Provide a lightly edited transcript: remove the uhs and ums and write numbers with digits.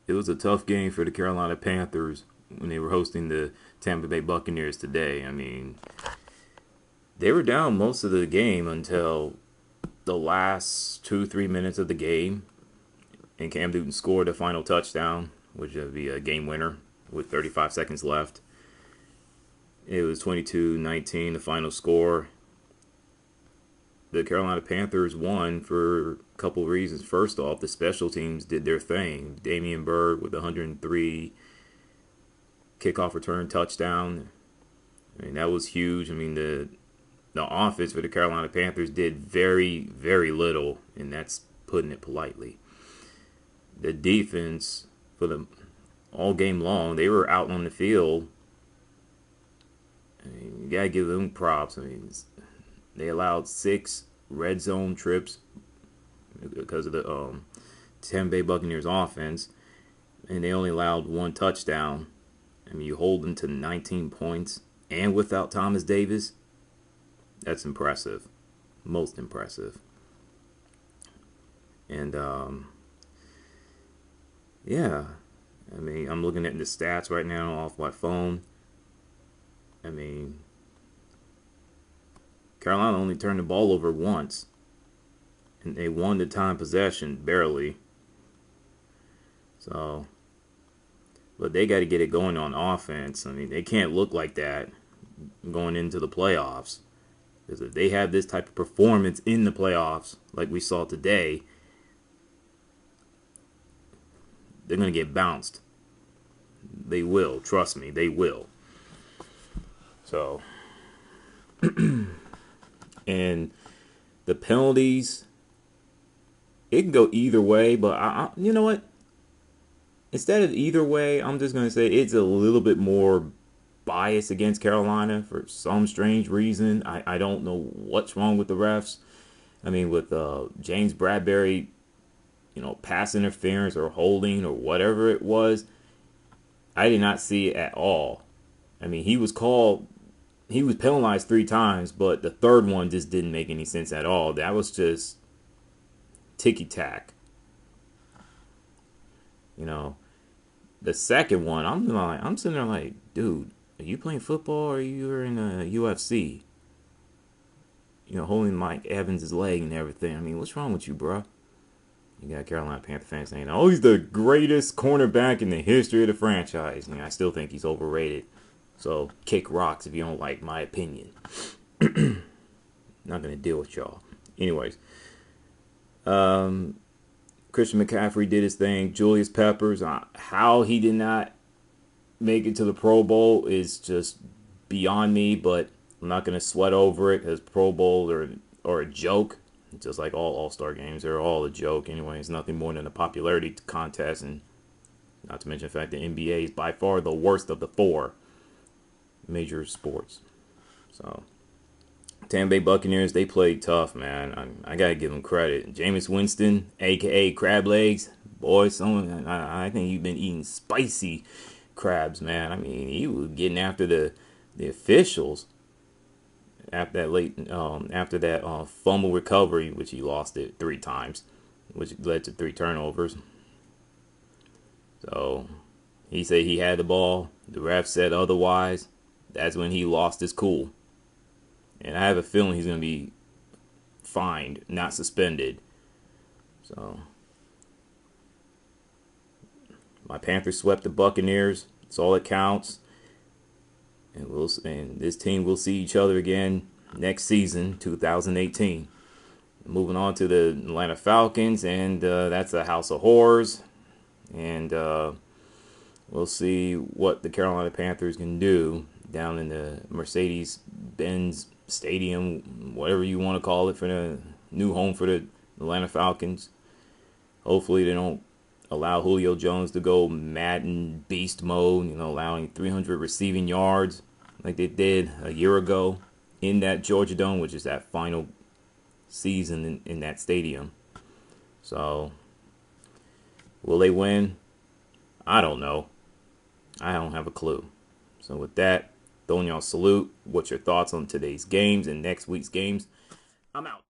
it was a tough game for the Carolina Panthers when they were hosting the Tampa Bay Buccaneers today. I mean, they were down most of the game until the last 2, 3 minutes of the game, and Cam Newton scored a final touchdown, which would be a game winner with 35 seconds left. It was 22-19, the final score. The Carolina Panthers won for a couple of reasons. First off, the special teams did their thing. Damian Bird with 103 kickoff return touchdown. I mean, that was huge. I mean, the offense for the Carolina Panthers did very, very little, and that's putting it politely. The defense for the all game long, they were out on the field. I mean, you gotta give them props. I mean, they allowed 6 red zone trips because of the Tampa Bay Buccaneers offense, and they only allowed 1 touchdown. I mean, you hold them to 19 points, and without Thomas Davis, that's impressive, most impressive. And yeah, I mean, I'm looking at the stats right now off my phone. I mean, Carolina only turned the ball over once, and they won the time possession barely. So, but they got to get it going on offense. I mean, they can't look like that going into the playoffs. Because if they have this type of performance in the playoffs, like we saw today, they're going to get bounced. They will. Trust me, they will. So, and the penalties, it can go either way, but you know what? Instead of either way, I'm just going to say it's a little bit more biased against Carolina for some strange reason. I don't know what's wrong with the refs. I mean, with James Bradbury, pass interference or holding or whatever it was, I did not see it at all. I mean, he was penalized 3 times, but the third one just didn't make any sense at all. That was just ticky-tack. The second one, I'm sitting there like, dude, are you playing football or you're in a UFC? Holding Mike Evans' leg and everything. I mean, what's wrong with you, bro? You got Carolina Panther fans saying, oh, he's the greatest cornerback in the history of the franchise. I still think he's overrated. So kick rocks if you don't like my opinion. Not going to deal with y'all. Anyways. Christian McCaffrey did his thing. Julius Peppers, how he did not make it to the Pro Bowl is just beyond me, but I'm not going to sweat over it because Pro Bowl are a joke. Just like all All-Star games, they're all a joke anyway. It's nothing more than a popularity contest, and not to mention the fact that NBA is by far the worst of the 4 major sports. So, Tampa Bay Buccaneers, they played tough, man. I got to give them credit. Jameis Winston, a.k.a. Crab Legs, boy, I think you've been eating spicy crabs, man. I mean, he was getting after the officials after that fumble recovery, which he lost it 3 times, which led to 3 turnovers. So, he said he had the ball. The ref said otherwise. That's when he lost his cool. And I have a feeling he's going to be fined, not suspended. So, my Panthers swept the Buccaneers. That's all that counts. And this team will see each other again next season, 2018. Moving on to the Atlanta Falcons, and that's a house of horrors. And we'll see what the Carolina Panthers can do down in the Mercedes-Benz Stadium, whatever you want to call it, for the new home for the Atlanta Falcons. Hopefully they don't allow Julio Jones to go Madden beast mode, allowing 300 receiving yards like they did a year ago in that Georgia Dome, which is that final season in that stadium. So, will they win? I don't know. I don't have a clue. So with that, throwing y'all a salute. What's your thoughts on today's games and next week's games? I'm out.